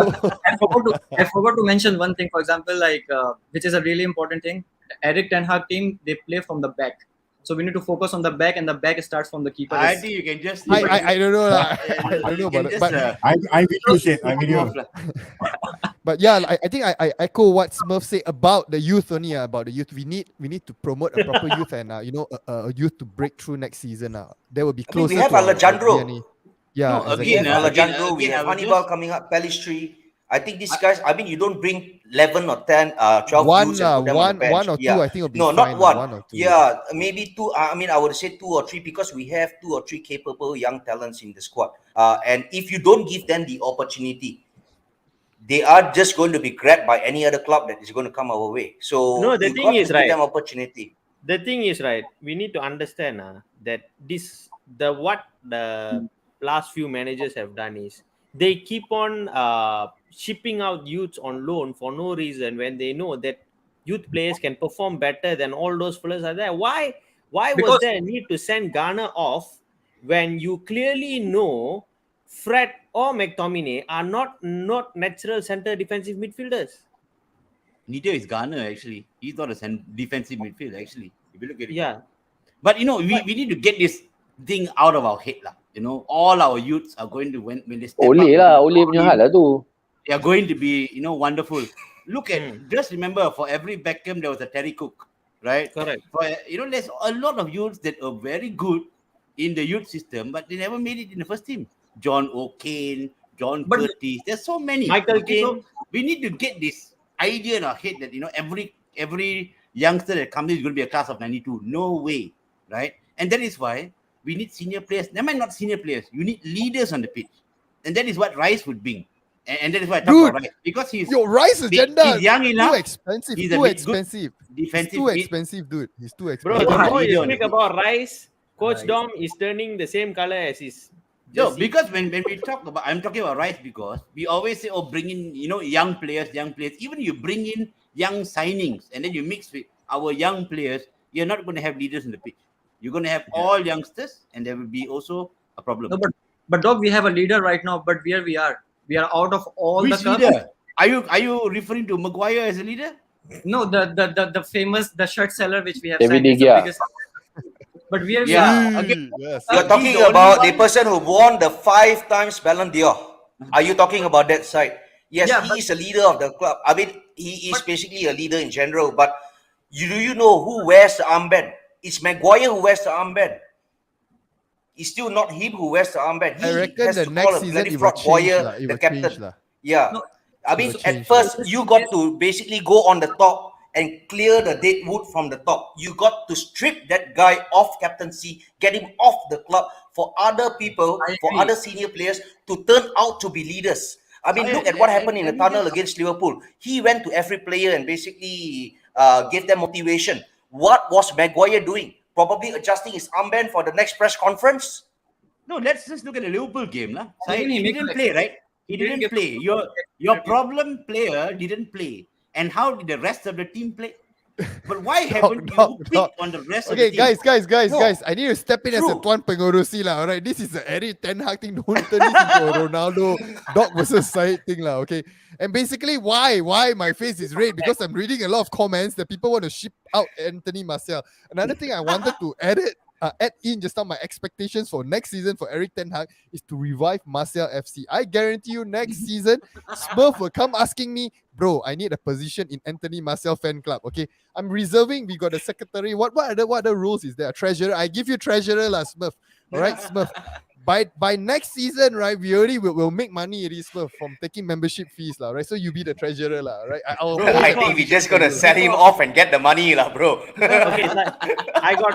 I forgot to mention one thing. For example, like which is a really important thing. Eric Ten Hag team, they play from the back, so we need to focus on the back, and the back starts from the keeper. I think you can just. I don't know lah. I don't know You can about it, just, but I with you, shit. I'm with you. off lah. But yeah, I think I echo what Smurf said about the youth only. About the youth, we need to promote a proper youth and a youth to break through next season. They will be I mean, closer we have to our Alejandro. DNA. Yeah, No, exactly. We have Again, Alejandro. We again, have I would Hannibal just- coming up. Pelistri. I think these guys. I mean, you don't bring 11 or 10, 12 One youths and put them on the bench. one or two, Yeah. I think will be No, fine. not one. One or two. Yeah, maybe two. I mean, I would say 2 or 3 because we have 2 or 3 capable young talents in the squad. And if you don't give them the opportunity, they are just going to be grabbed by any other club that is going to come our way. So No, the you thing got is, to right, give them opportunity. the thing is, right, we need to understand that what the last few managers have done is they keep on shipping out youths on loan for no reason when they know that youth players can perform better than all those players are there. Why was Because- there a need to send Garner off when you clearly know Fred or McTominay are not natural center defensive midfielders? Neither is Garner actually. He's not a defensive midfield actually. If you look at it. Yeah. But we need to get this thing out of our head lah. All our youths are going to when they step Oleh up, lah, Oleh punya hal lah tu. they are going to be wonderful. Look at Hmm. just remember for every Beckham there was a Terry Cook, right? Correct. For there's a lot of youths that are very good in the youth system, but they never made it in the first team. John O'Kane, John But- Curtis. There's so many. Michael Okay, so Keane. we need to get this idea in our head that every youngster that comes in is going to be a class of 92. No way, right? And that is why we need senior players. Never mind, not senior players. You need leaders on the pitch, and that is what Rice would bring. And that is why I talk Dude, about Rice because he's Yo, Rice agenda. he's young enough. Too expensive. He's a Too bit good expensive. He's defensive. too mid. expensive, dude. He's too Bro, expensive. Yeah, the more leader you on the speak pitch. about Rice, Coach Rice. Dom is turning the same color as his No, jersey. because when we talk about, I'm talking about Rice because we always say, bring in, young players. Even you bring in young signings and then you mix with our young players, you're not going to have leaders in the pitch. You're going to have all youngsters, and there will be also a problem. No, but dog, we have a leader right now. But where we are out of all Which the cups. leader? Are you referring to Maguire as a leader? No, the famous shirt seller which we have David signed. It's the De Gea. biggest- But where we Yeah. are. Okay. Yes. You're He's talking the only about one. the person who won the 5 times Ballon d'Or. Are you talking about that side? Yes, Yeah, he but- is a leader of the club. I mean, he is basically a leader in general. But do you know who wears the armband? It's Maguire who wears the armband. It's still not him who wears the armband. He I reckon has the to next call a season bloody it will fraud change Boyer, lah. It the will captain. change lah. Yeah. No, I mean, will at change first, you got to basically go on the top and clear the dead wood from the top. You got to strip that guy off captaincy, get him off the club for other people, I for agree. other senior players to turn out to be leaders. I mean, Sorry, look at what let- happened in the let me tunnel just- against Liverpool. He went to every player and basically gave them motivation. What was Maguire doing? Probably adjusting his armband for the next press conference. No, let's just look at the Liverpool game. Lah. Didn't he He make didn't like- play, right? He didn't didn't give- play. Your problem player didn't play. And how did the rest of the team play? But why haven't dog, you dog. picked on the rest of Okay, the team? guys, No. I need to step in as a True. Tuan Pengurusi lah. Alright, this is the Erik Ten Hag thing. Don't turn this into a Ronaldo dog versus Said thing lah. Okay, and basically why my face is red because I'm reading a lot of comments that people want to ship out Anthony Martial. Another thing I wanted to add in just now my expectations for next season for Erik Ten Hag is to revive Martial FC. I guarantee you next season Smurf will come asking me, bro, I need a position in Anthony Martial fan club. Okay, I'm reserving. We got a secretary. What other rules is there? Treasurer. I give you treasurer lah, Smurf. All right, Smurf. By next season, right, we already will make money, already, Smurf, from taking membership fees lah, right? So you be the treasurer lah, right? I'll Bro, I think we're just gonna set him off and get the money, lah, bro. Okay, so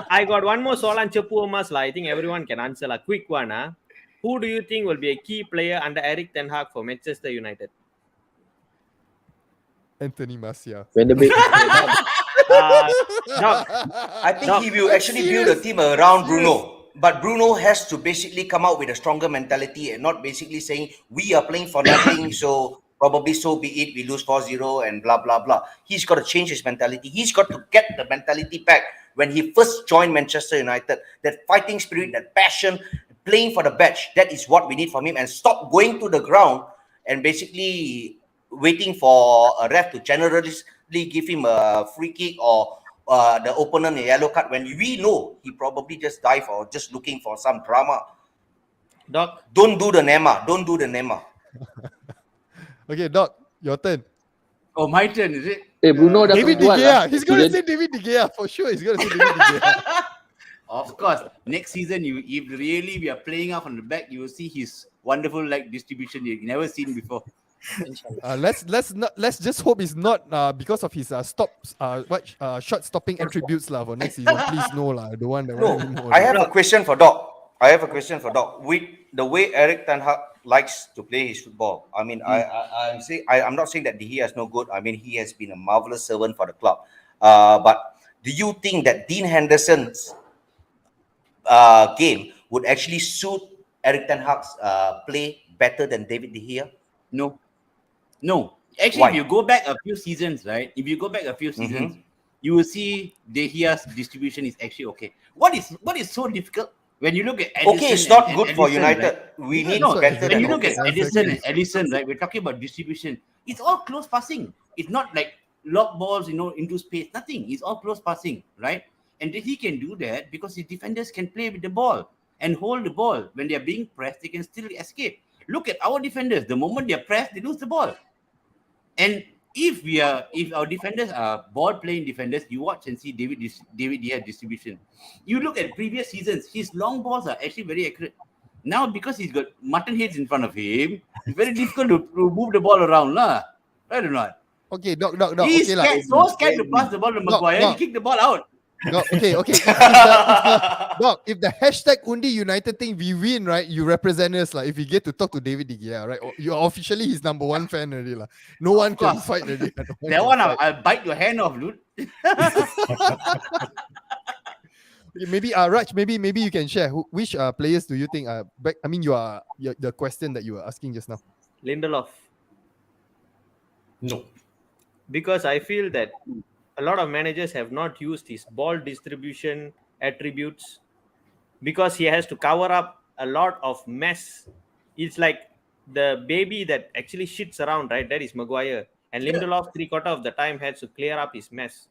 I got one more Solan Chepu Omas lah. I think everyone can answer lah. Quick one, Who do you think will be a key player under Erik Ten Hag for Manchester United? Anthony Martial. When the big Doc, I think No, he will I'm actually build a serious. team around Serious. Bruno. But Bruno has to basically come out with a stronger mentality and not basically saying we are playing for nothing, so probably so be it, we lose 4-0 and blah blah blah. He's got to change his mentality. He's got to get the mentality back when he first joined Manchester United. That fighting spirit, that passion, playing for the badge. That is what we need from him. And stop going to the ground and basically waiting for a ref to generously give him a free kick or the opponent a yellow card when we know he probably just dive or just looking for some drama. Doc, Don't do the Neymar. Don't do the Neymar. Okay, Doc, your turn. Oh, my turn, is it? Bruno dah David De kuat Gea. lah. He's gonna say David De Gea for sure. He's gonna say David De Gea. Of course, next season, if really we are playing out on the back, you will see his wonderful distribution you never seen before. Let's just hope it's not because of his shot stopping attributes lah for next season. Please no lah. I don't want that No, one anymore. I have a question for Doc. With the way Erik Ten Hag likes to play his football, I mean, I'm not saying that De Gea is no good. I mean, he has been a marvelous servant for the club. But do you think that Dean Henderson's game would actually suit Erik Ten Hag's play better than David De Gea? No. Actually, Why? if you go back a few seasons, right? If you go back a few seasons, you will see De Gea's distribution is actually okay. What is so difficult when you look at Edison? Okay, it's not and good for Alisson, United. right? We need No, better when than you look okay. at Edison and Alisson, right? We're talking about distribution. It's all close passing. It's not like lock balls, into space. Nothing. It's all close passing, right? And he can do that because his defenders can play with the ball and hold the ball. When they are being pressed, they can still escape. Look at our defenders. The moment they are pressed, they lose the ball. And if our defenders are ball playing defenders, you watch and see David De Gea distribution. You look at previous seasons, his long balls are actually very accurate. Now, because he's got mutton heads in front of him, it's very difficult to move the ball around, lah. Right or not? Okay, Doc. He's Okay, so scared to pass the ball to Maguire. He kicked the ball out. Doc, okay. Doc, if the hashtag Undi United thing we win, right? You represent us, like if you get to talk to David De Gea, right? You're officially his number one fan already, lah. No one can course. fight already. That one, I'll bite your hand off, dude. Maybe Raj, maybe you can share which players do you think are back? I mean, the question that you were asking just now. Lindelof. No. Because I feel that a lot of managers have not used his ball distribution attributes because he has to cover up a lot of mess. It's like the baby that actually shits around, right? That is Maguire. And Lindelof, 3/4 of the time, has to clear up his mess.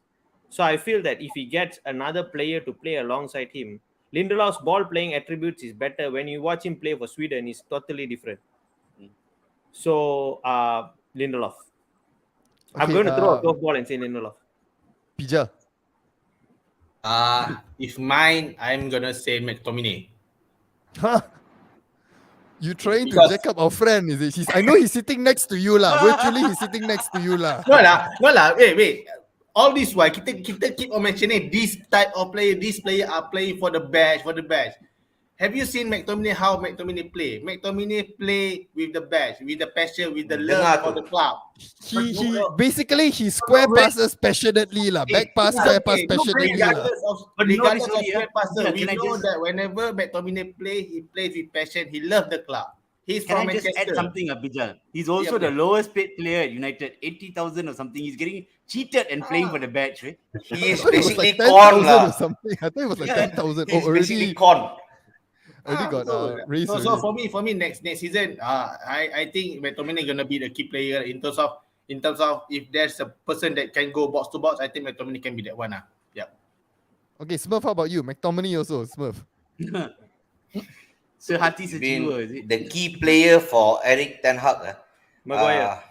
So I feel that if he gets another player to play alongside him, Lindelof's ball playing attributes is better. When you watch him play for Sweden, he's totally different. So Lindelof. I'm Okay, going to throw a curveball and say Lindelof. Pija. If mine, I'm gonna say McTominay. Huh? You trying to Because- jack up our friend, is it? I know he's sitting next to you lah. Virtually, he's sitting next to you lah. No lah. Wait. All this while kita keep on mentioning this type of player, these players are playing for the badge. Have you seen McTominay, how McTominay play? McTominay play with the badge, with the passion, with the love for the club. He basically he square passes passionately lah. Back pass, square pass passionately lah. Regardless of sorry, square passer, we can I know just- that whenever McTominay play, he plays with passion. He loves the club. He's Can from I just Manchester. add something, Abijal? He's also Yeah, the lowest paid player at United, 80,000 or something. He's getting cheated and playing for the badge, right? He is I thought it was basically like 10,000 corn or lah. something. I thought it was like Yeah, 10,000. He's Oh, basically already corn. got raised. So already. for me next season, I think McTominay gonna be the key player in terms of if there's a person that can go box to box, I think McTominay can be that one. Yeah. Okay, Smurf, how about you? McTominay also, Smurf. Sehati I mean, sejiwa, is it? the key player for Erik Ten Hag. Maguire.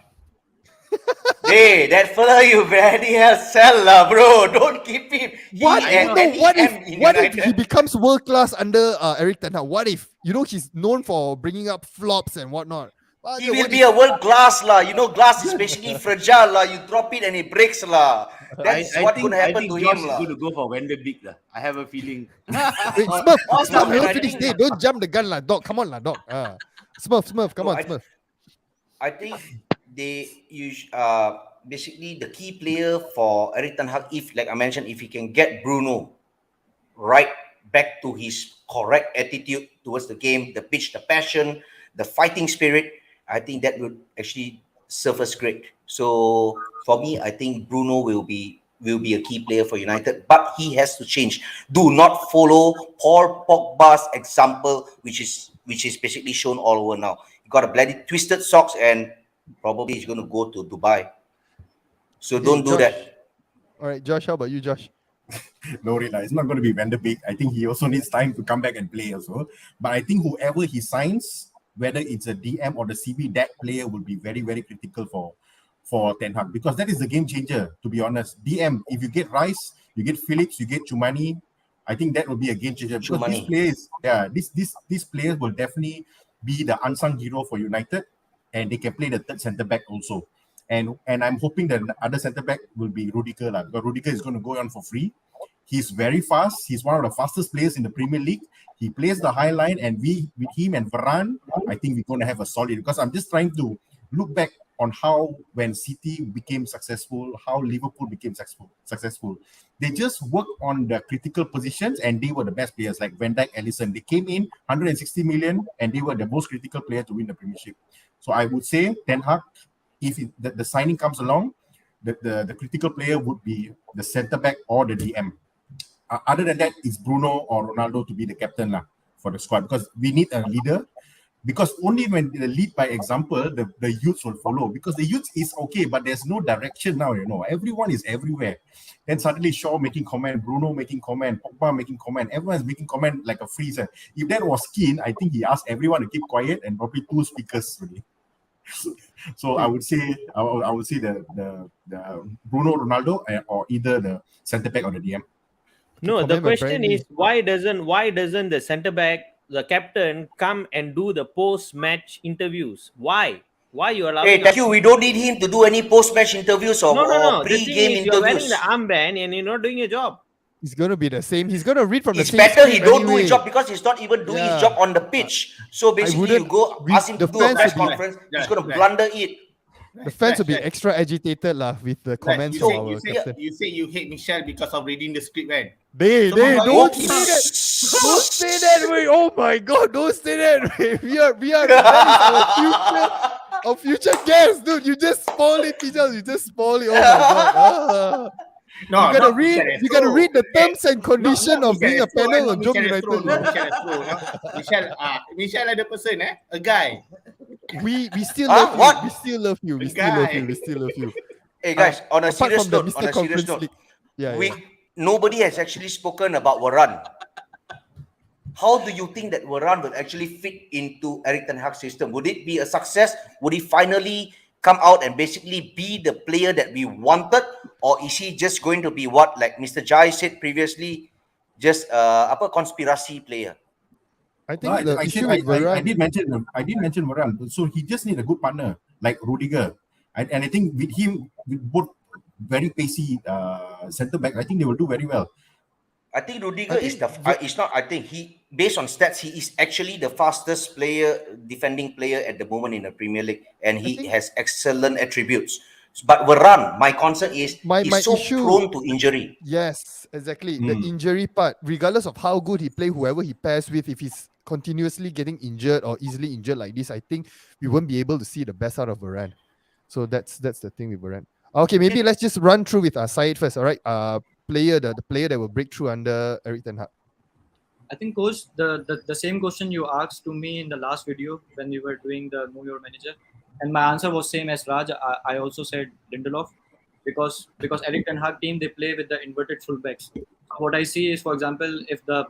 Hey, that fella you bloody hell sell lah, bro. Don't keep him. What? He No, what in if United. he becomes world class under Erik Ten Hag? What if he's known for bringing up flops and whatnot? He will be a world glass lah. You know, glass is basically fragile lah. You drop it and it breaks lah. That's I what's think, going to happen I to think Josh him. is going to go for Van der Beek. I have a feeling. Wait, Smurf, Oh, Smurf, no, I and will I finish. think- Hey, don't jump the gun, lah, dog. Come on, lah, dog. Smurf, come No, on, Smurf. I think basically the key player for Erik ten Hag, if like I mentioned, if he can get Bruno right back to his correct attitude towards the game, the pitch, the passion, the fighting spirit, I think that would actually serve us great. So for me, I think Bruno will be a key player for United, but he has to change. Do not follow Paul Pogba's example, which is basically shown all over now. He got a bloody twisted socks and probably he's going to go to Dubai. So Okay, don't do Josh. that. All right, Josh, how about you, Josh? No, really, it's not going to be Van der Beek. I think he also needs time to come back and play also. But I think whoever he signs, whether it's a DM or the CB, that player will be very, very critical for Ten Hag, because that is the game changer, to be honest. DM, if you get Rice, you get Phillips, you get Chumani, I think that will be a game changer, because these Chumani. players, these players will definitely be the unsung hero for United, and they can play the third centre back also. And I'm hoping that the other centre back will be Rudiger, because Rudiger is going to go on for free. He's very fast. He's one of the fastest players in the Premier League. He plays the high line, and with him and Varane, I think we're going to have a solid. Because I'm just trying to look back on how when City became successful, how Liverpool became successful. They just worked on the critical positions, and they were the best players, like Van Dijk, Alisson. They came in 160 million, and they were the most critical player to win the Premiership. So I would say Ten Hag, if the signing comes along, the critical player would be the centre back or the DM. Other than that, it's Bruno or Ronaldo to be the captain for the squad, because we need a leader. Because only when they lead by example, the youths will follow. Because the youth is okay, but there's no direction now. Everyone is everywhere. Then suddenly Shaw making comment, Bruno making comment, Pogba making comment. Everyone's making comment like a freezer. If that was Keane, I think he asked everyone to keep quiet and probably 2 speakers really. So I would say the Bruno, Ronaldo, or either the centre back or the DM. No, the comment, my question friend. is why doesn't the centre back, the captain, come and do the post-match interviews? Why you allowing? Hey, thank you. We don't need him to do any post-match interviews or, No. or The thing pre-game is, you're wearing interviews. the armband and you're not doing your job. He's going to be the same. He's going to read from the It's same better he script don't do anyway. his job, because he's not even doing his Yeah. job on the pitch. So basically, you wouldn't go read- ask him to the do a fans press would be- conference. He's Yeah, going to yeah. blunder it. The fans will be Right. extra agitated with the comments you from say, our you, say, captain. you say you hate Michelle because of reading the script, right? They So don't Oops. say that. Don't say that way. Oh my God! Don't say that way. We are. That is our future guest, dude. You just spoil it, Pijal. You just spoil it. Oh my God. No, You gotta not read. Michelle You gotta Astro. read the terms and condition of being a panel on Michelle JomUnited. Astro, no, Michelle Astro, no. Michelle ada person, a guy. We still Huh? love What? you. We still love you. We The still love guy. you. We still love you. Hey guys, on a Apart serious from the note, Mr. Conference League. Yeah. nobody has actually spoken about Varane. How do you think that Varane will actually fit into Erik ten Hag's system? Would it be a success? Would he finally come out and basically be the player that we wanted, or is he just going to be what, like Mr. Jai said previously, just conspiracy player? I No, think the I issue said- with I Varane. did mention Varane. So he just need a good partner like Rudiger, and I think with him, with both very pacey centre back, I think they will do very well. I think Rudiger I is think the. It's not. I think he, based on stats, he is actually the fastest defending player at the moment in the Premier League, and he think- has excellent attributes. But Varane, my concern is My he's so issue- prone to injury. Yes, exactly. The injury part, regardless of how good he play, whoever he pairs with, if he's continuously getting injured or easily injured like this, I think we won't be able to see the best out of Varane. So that's the thing with Varane. Okay, maybe let's just run through with Syed first. All right, the player that will break through under Erik ten Hag. I think, coach, the same question you asked to me in the last video when we were doing the Know Your Manager, and my answer was same as Raj. I also said Lindelof, because Erik ten Hag team, they play with the inverted fullbacks. What I see is, for example, if the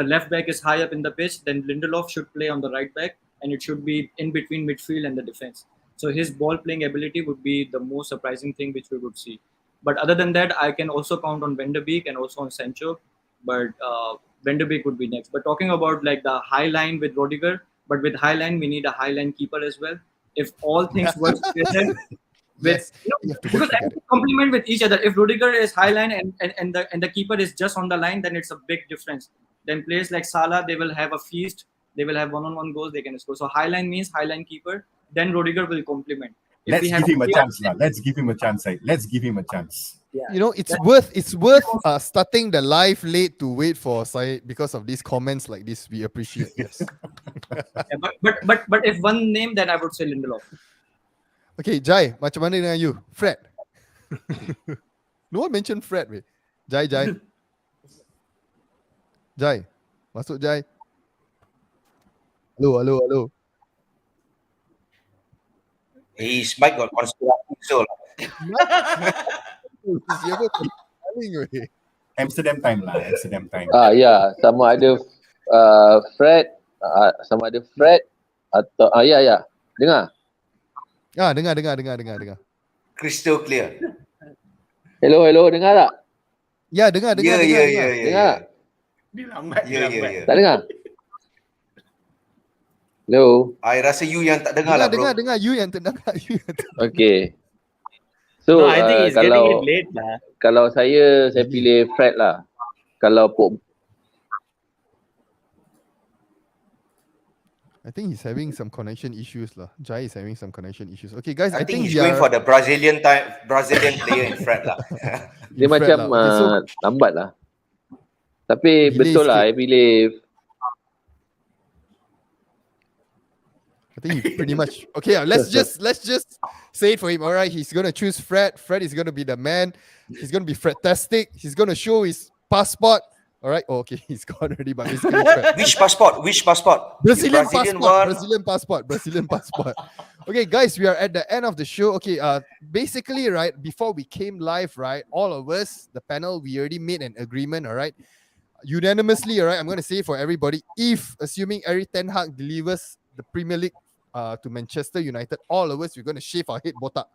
left back is high up in the pitch, then Lindelof should play on the right back, and it should be in between midfield and the defense. So his ball playing ability would be the most surprising thing which we would see. But other than that, I can also count on Van der Beek and also on Sancho. But Van der Beek would be next. But talking about like the high line with Rudiger, but with high line, we need a high line keeper as well. If all things work together, Yes, you know, you have to because work together. everything complement with each other. If Rudiger is high line and the keeper is just on the line, then it's a big difference. Then players like Salah, they will have a feast. They will have one-on-one goals. They can score. So high line means high line keeper. Then Rudiger will complement. If Let's we have give him a clear- chance, lah. Let's give him a chance. Let's give him a chance. Yeah. You know, it's That- worth starting the live late to wait for Syed because of these comments like this. We appreciate. Yes. Yeah, but if one name, then I would say Lindelof. Okay, Jai, macam mana dengan you? Fred. No one mentioned Fred, weh. Jai. Jai. Masuk Jai. Hello. His mic got conspiracy, so Siapa paling, weh? Amsterdam time lah. Amsterdam time. Ya, sama ada Fred, sama ada Fred atau ya. Dengar. Dengar. crystal clear. Hello, dengar tak? Ya, dengar. Yeah. Dengar. Dia lambat. Yeah. Tak dengar? Hello. I rasa you yang tak dengar lah, bro. Dengar. You yang terdengar. Okay. So, No, I think he's getting kalau it late lah. kalau saya pilih Fred lah. Kalau I think he's having some connection issues lah. Jai is having some connection issues. Okay, guys, I think he's we going are- for the Brazilian player in Fred lah. dia Fred macam lah. Okay, so lambat lah. Tapi Delay betul lah, sikit. I pilih I think he pretty much okay. Let's just say it for him. All right, he's gonna choose Fred. Fred is gonna be the man. He's gonna be Fred-tastic. He's gonna show his passport. All right. Oh, okay, he's gone already. But basically, Fred. Which passport? Brazilian one. passport. Okay, guys, we are at the end of the show. Okay, basically, right before we came live, right, all of us, the panel, we already made an agreement. All right, unanimously. All right, I'm gonna say it for everybody. If assuming Erik ten Hag delivers the Premier League to Manchester United, all of us, we're gonna shave our head botak.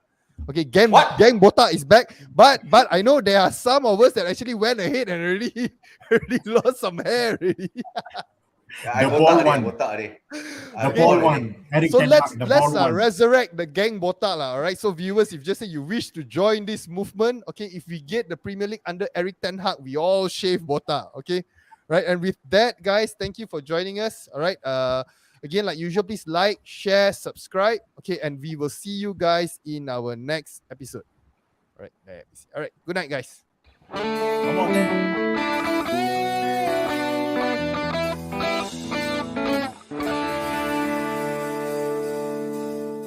Okay, gang botak is back, but I know there are some of us that actually went ahead and already lost some hair already. I The ball one. botak ni. The ball one. Erik So ten let's Hag, the ball one. resurrect the gang botak lah. All right. So viewers, if just say you wish to join this movement, okay, if we get the Premier League under Erik ten Hag, we all shave botak. Okay, right. And with that, guys, thank you for joining us. All right. Again, like usual, please like, share, subscribe. Okay, and we will see you guys in our next episode. All right. All right. Good night, guys. Come on, man.